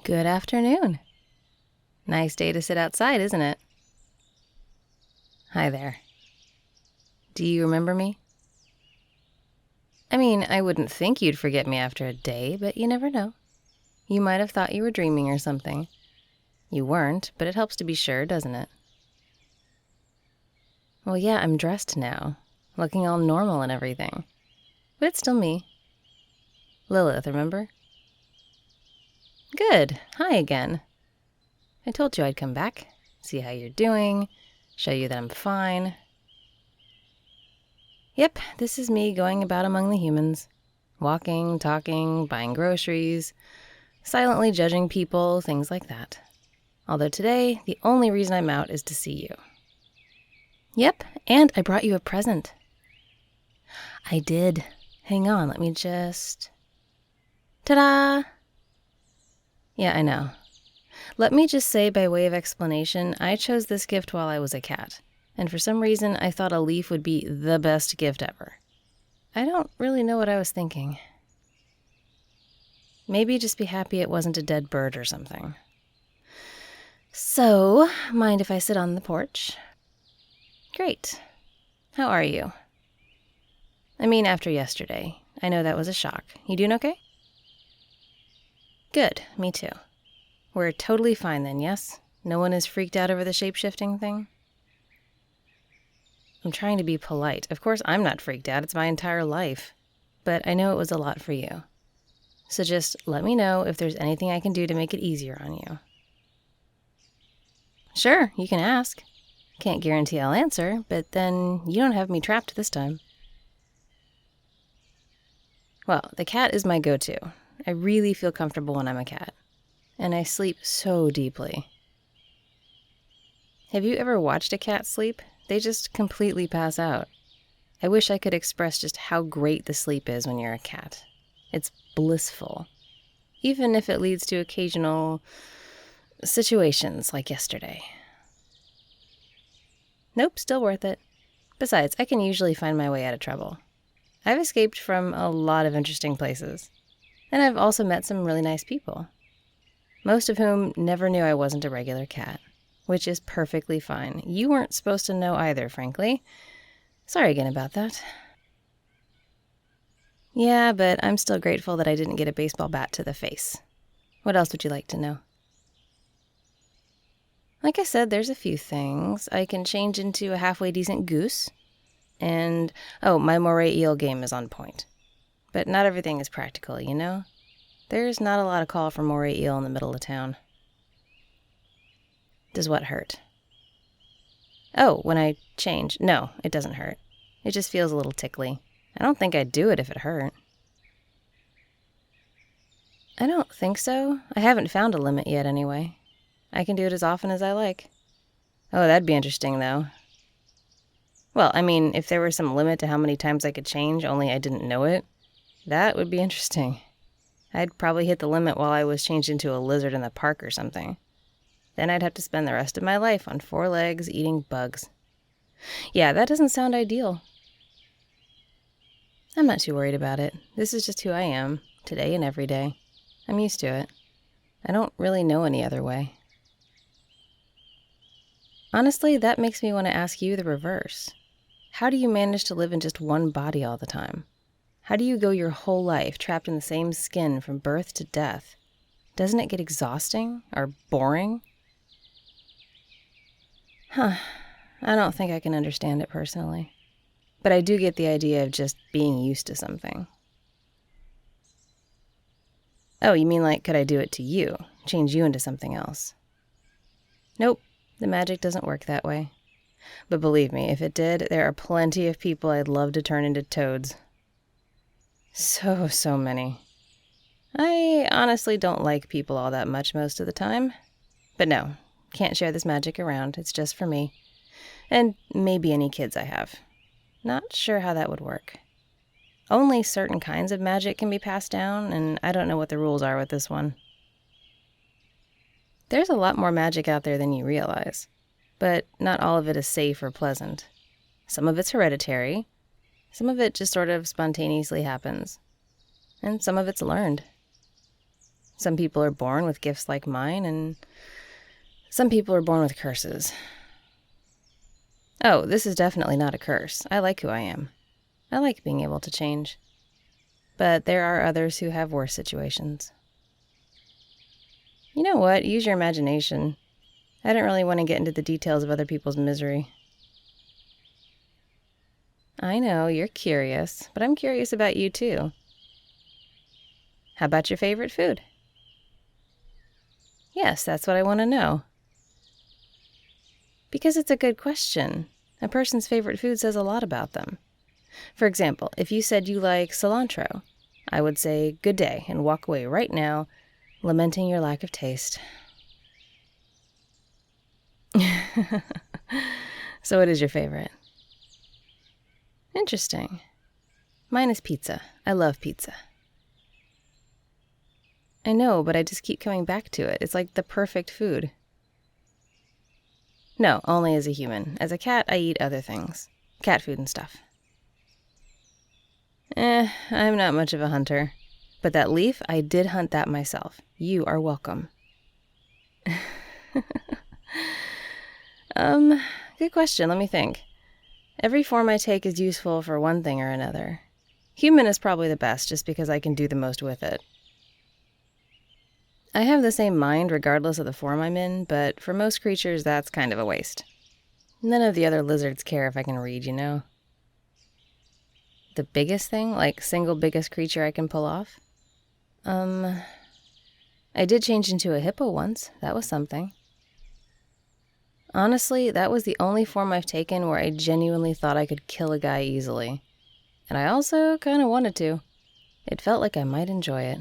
Good afternoon. Nice day to sit outside, isn't it? Hi there. Do you remember me? I mean, I wouldn't think you'd forget me after a day, but you never know. You might have thought you were dreaming or something. You weren't, but it helps to be sure, doesn't it? Well, yeah, I'm dressed now, looking all normal and everything. But it's still me. Lilith, remember? Good. Hi again. I told you I'd come back, see how you're doing, show you that I'm fine. Yep, this is me going about among the humans. Walking, talking, buying groceries, silently judging people, things like that. Although today, the only reason I'm out is to see you. Yep, and I brought you a present. I did. Hang on, let me just... Ta-da! Yeah, I know. Let me just say by way of explanation, I chose this gift while I was a cat. And for some reason, I thought a leaf would be the best gift ever. I don't really know what I was thinking. Maybe just be happy it wasn't a dead bird or something. So, mind if I sit on the porch? Great. How are you? I mean, after yesterday. I know that was a shock. You doing okay? Good, me too. We're totally fine then, yes? No one is freaked out over the shape-shifting thing? I'm trying to be polite. Of course I'm not freaked out, it's my entire life. But I know it was a lot for you. So just let me know if there's anything I can do to make it easier on you. Sure, you can ask. Can't guarantee I'll answer, but then you don't have me trapped this time. Well, the cat is my go-to. I really feel comfortable when I'm a cat. And I sleep so deeply. Have you ever watched a cat sleep? They just completely pass out. I wish I could express just how great the sleep is when you're a cat. It's blissful. Even if it leads to occasional situations like yesterday. Nope, still worth it. Besides, I can usually find my way out of trouble. I've escaped from a lot of interesting places. And I've also met some really nice people. Most of whom never knew I wasn't a regular cat, which is perfectly fine. You weren't supposed to know either, frankly. Sorry again about that. Yeah, but I'm still grateful that I didn't get a baseball bat to the face. What else would you like to know? Like I said, there's a few things. I can change into a halfway decent goose. And, my moray eel game is on point. But not everything is practical, you know? There's not a lot of call for moray eel in the middle of town. Does what hurt? Oh, when I change. No, it doesn't hurt. It just feels a little tickly. I don't think I'd do it if it hurt. I don't think so. I haven't found a limit yet anyway. I can do it as often as I like. Oh, that'd be interesting though. Well, I mean, if there were some limit to how many times I could change, only I didn't know it, that would be interesting. I'd probably hit the limit while I was changed into a lizard in the park or something. Then I'd have to spend the rest of my life on 4 legs eating bugs. Yeah, that doesn't sound ideal. I'm not too worried about it. This is just who I am, today and every day. I'm used to it. I don't really know any other way. Honestly, that makes me want to ask you the reverse. How do you manage to live in just one body all the time? How do you go your whole life trapped in the same skin from birth to death? Doesn't it get exhausting or boring? I don't think I can understand it personally. But I do get the idea of just being used to something. Oh, you mean like, could I do it to you? Change you into something else? Nope, the magic doesn't work that way. But believe me, if it did, there are plenty of people I'd love to turn into toads. So many. I honestly don't like people all that much most of the time. But no, can't share this magic around. It's just for me. And maybe any kids I have. Not sure how that would work. Only certain kinds of magic can be passed down, and I don't know what the rules are with this one. There's a lot more magic out there than you realize. But not all of it is safe or pleasant. Some of it's hereditary. Some of it just sort of spontaneously happens. And some of it's learned. Some people are born with gifts like mine, and some people are born with curses. Oh, this is definitely not a curse. I like who I am. I like being able to change. But there are others who have worse situations. You know what? Use your imagination. I don't really want to get into the details of other people's misery. I know, you're curious, but I'm curious about you too. How about your favorite food? Yes, that's what I want to know. Because it's a good question. A person's favorite food says a lot about them. For example, if you said you like cilantro, I would say good day and walk away right now, lamenting your lack of taste. So what is your favorite? Interesting. Mine is pizza. I love pizza. I know, but I just keep coming back to it. It's like the perfect food. No, only as a human. As a cat, I eat other things. Cat food and stuff. I'm not much of a hunter. But that leaf, I did hunt that myself. You are welcome. Good question. Let me think. Every form I take is useful for one thing or another. Human is probably the best, just because I can do the most with it. I have the same mind regardless of the form I'm in, but for most creatures, that's kind of a waste. None of the other lizards care if I can read, you know? The biggest thing, like single biggest creature I can pull off? I did change into a hippo once. That was something. Honestly, that was the only form I've taken where I genuinely thought I could kill a guy easily. And I also kind of wanted to. It felt like I might enjoy it.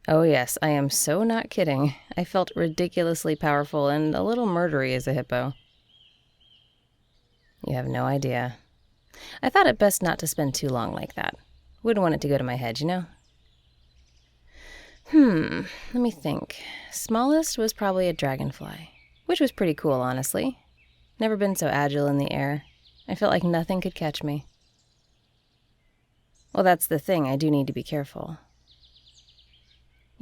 Oh yes, I am so not kidding. I felt ridiculously powerful and a little murdery as a hippo. You have no idea. I thought it best not to spend too long like that. Wouldn't want it to go to my head, you know? Let me think. Smallest was probably a dragonfly, which was pretty cool, honestly. Never been so agile in the air. I felt like nothing could catch me. Well, that's the thing. I do need to be careful.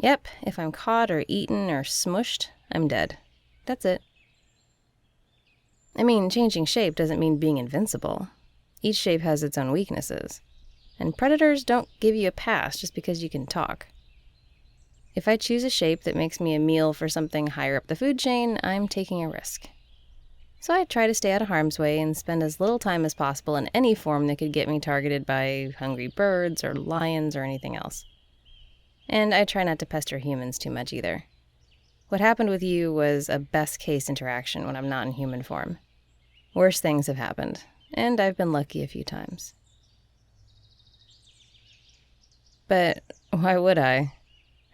Yep, if I'm caught or eaten or smushed, I'm dead. That's it. I mean, changing shape doesn't mean being invincible. Each shape has its own weaknesses. And predators don't give you a pass just because you can talk. If I choose a shape that makes me a meal for something higher up the food chain, I'm taking a risk. So I try to stay out of harm's way and spend as little time as possible in any form that could get me targeted by hungry birds or lions or anything else. And I try not to pester humans too much either. What happened with you was a best-case interaction when I'm not in human form. Worse things have happened, and I've been lucky a few times. But why would I?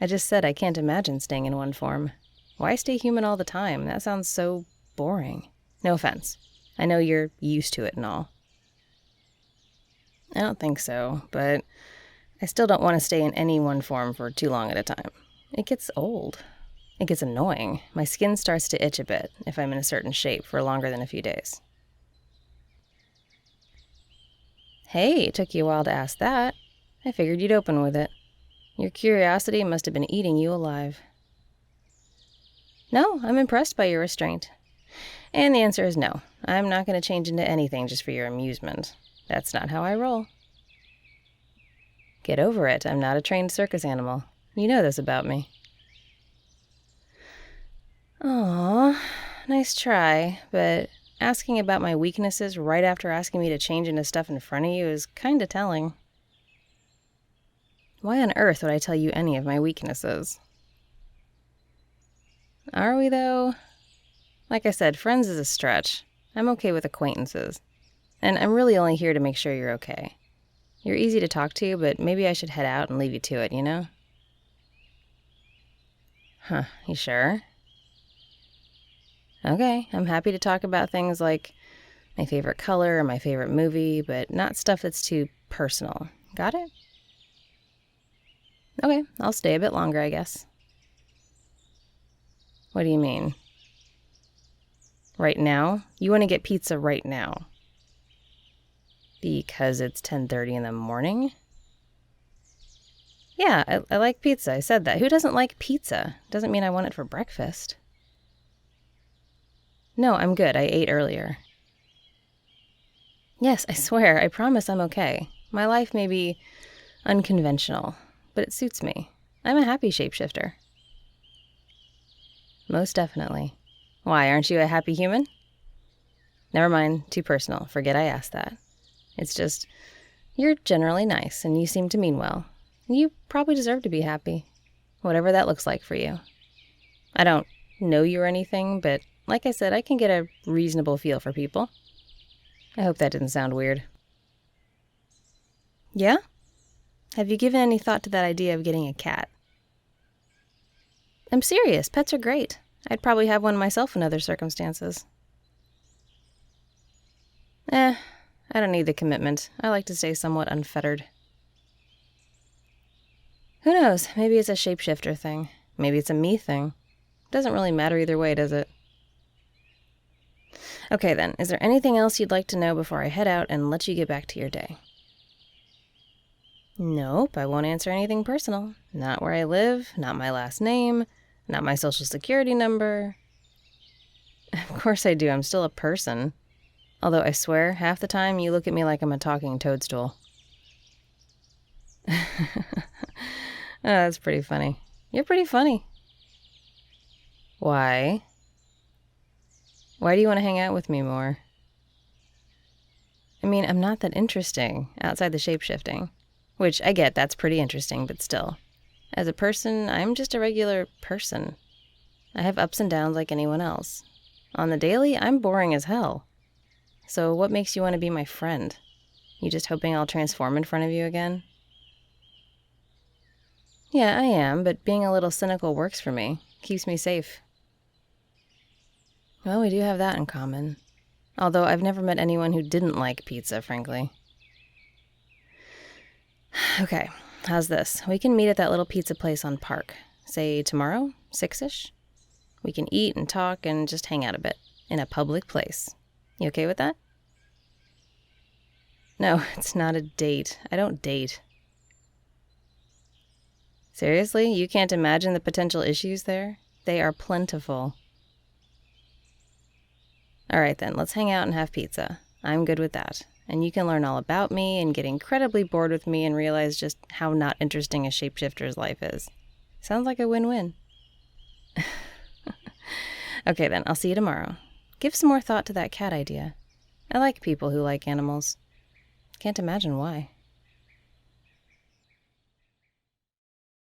I just said I can't imagine staying in one form. Why stay human all the time? That sounds so boring. No offense. I know you're used to it and all. I don't think so, but I still don't want to stay in any one form for too long at a time. It gets old. It gets annoying. My skin starts to itch a bit if I'm in a certain shape for longer than a few days. Hey, it took you a while to ask that. I figured you'd open with it. Your curiosity must have been eating you alive. No, I'm impressed by your restraint. And the answer is no. I'm not going to change into anything just for your amusement. That's not how I roll. Get over it. I'm not a trained circus animal. You know this about me. Aw, nice try, but asking about my weaknesses right after asking me to change into stuff in front of you is kinda telling. Why on earth would I tell you any of my weaknesses? Are we, though? Like I said, friends is a stretch. I'm okay with acquaintances. And I'm really only here to make sure you're okay. You're easy to talk to, but maybe I should head out and leave you to it, you know? Huh, you sure? Okay, I'm happy to talk about things like my favorite color or my favorite movie, but not stuff that's too personal. Got it? Okay, I'll stay a bit longer, I guess. What do you mean? Right now? You want to get pizza right now? Because it's 10:30 in the morning? Yeah, I like pizza. I said that. Who doesn't like pizza? Doesn't mean I want it for breakfast. No, I'm good. I ate earlier. Yes, I swear. I promise I'm okay. My life may be unconventional, but it suits me. I'm a happy shapeshifter. Most definitely. Why, aren't you a happy human? Never mind, too personal. Forget I asked that. It's just, you're generally nice and you seem to mean well. You probably deserve to be happy, whatever that looks like for you. I don't know you or anything, but like I said, I can get a reasonable feel for people. I hope that didn't sound weird. Yeah? Have you given any thought to that idea of getting a cat? I'm serious. Pets are great. I'd probably have one myself in other circumstances. I don't need the commitment. I like to stay somewhat unfettered. Who knows? Maybe it's a shapeshifter thing. Maybe it's a me thing. Doesn't really matter either way, does it? Okay then, is there anything else you'd like to know before I head out and let you get back to your day? Nope, I won't answer anything personal. Not where I live, not my last name, not my social security number. Of course I do, I'm still a person. Although I swear, half the time you look at me like I'm a talking toadstool. Oh, that's pretty funny. You're pretty funny. Why? Why do you want to hang out with me more? I mean, I'm not that interesting outside the shapeshifting. Which, I get, that's pretty interesting, but still. As a person, I'm just a regular person. I have ups and downs like anyone else. On the daily, I'm boring as hell. So what makes you want to be my friend? You just hoping I'll transform in front of you again? Yeah, I am, but being a little cynical works for me. Keeps me safe. Well, we do have that in common. Although I've never met anyone who didn't like pizza, frankly. Okay, how's this? We can meet at that little pizza place on Park. Say tomorrow, 6-ish? We can eat and talk and just hang out a bit. In a public place. You okay with that? No, it's not a date. I don't date. Seriously? You can't imagine the potential issues there? They are plentiful. Alright then, let's hang out and have pizza. I'm good with that. And you can learn all about me and get incredibly bored with me and realize just how not interesting a shapeshifter's life is. Sounds like a win-win. Okay then, I'll see you tomorrow. Give some more thought to that cat idea. I like people who like animals. Can't imagine why.